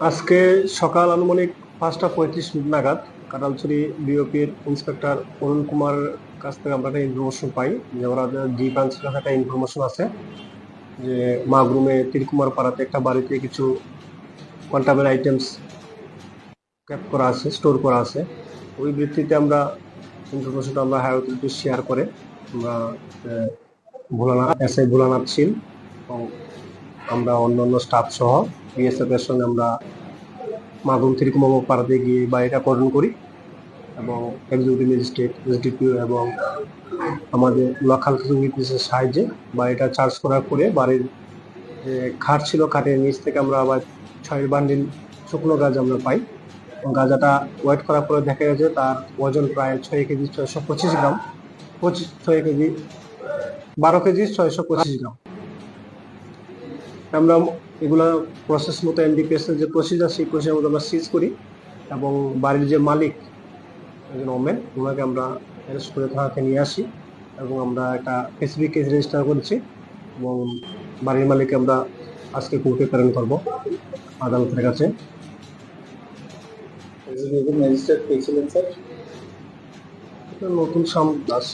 আজকে সকাল আনুমানিক 5টা 35 মিনিট নাগাদ কাটালছড়ি বিওপির ইন্সপেক্টর অরুণ কুমার কাছ থেকে আমরা একটা ইনফরমেশন পাই যে ওরা ডি ব্রাঞ্চ একটা ইনফরমেশন আছে যে মাগরুমে তিরকুমার পাড়াতে একটা বাড়িতে কিছু কোয়ান্টামের আইটেমস ক্যাপ করা আছে, স্টোর করা আছে। ওই ভিত্তিতে আমরা ইনফরমেশনটা আমরা হায়ার অথরিটি শেয়ার করে আমরা ভোলানাথ এসআই ভোলানাথ শীল এবং আমরা অন্যান্য স্টাফ সহ বিএসএফ এর সঙ্গে আমরা মাগুম তিরকুমার পাড়াতে গিয়ে বাড়িটা কর্ডন করি এবং এক্সিকিউটিভ ম্যাজিস্ট্রেট এসডিপিও এবং আমাদের লোকাল কিছু উইটনেসের সাহায্যে বাড়িটা চার্জ করার পরে বাড়ির যে খাট ছিল খাটের নিচ থেকে আমরা আবার 6 বান্ডিল শুকনো গাছ আমরা পাই। গাঁজাটা ওয়েট করার পরে দেখা গেছে তার ওজন প্রায় 6 কেজি 625 গ্রাম, 6 কেজি 12 কেজি 625 গ্রাম। আমরা এগুলা প্রসেস মতো এনডিপিএস এর যে প্রসিজার সেই প্রসিজার মতো আমরা সিজ করি এবং বাড়ির যে মালিক একজন ওমেন ওনাকে আমরা অ্যারেস্ট করে থানাতে নিয়ে আসি এবং আমরা একটা স্পেসিফিক কেস রেজিস্টার করেছি এবং বাড়ির মালিককে আমরা আজকে কোর্টে প্রেরণ করবো আদালতের কাছে। ম্যাজিস্ট্রেট পেয়েছিলেন স্যার? নতুন সাম দাস।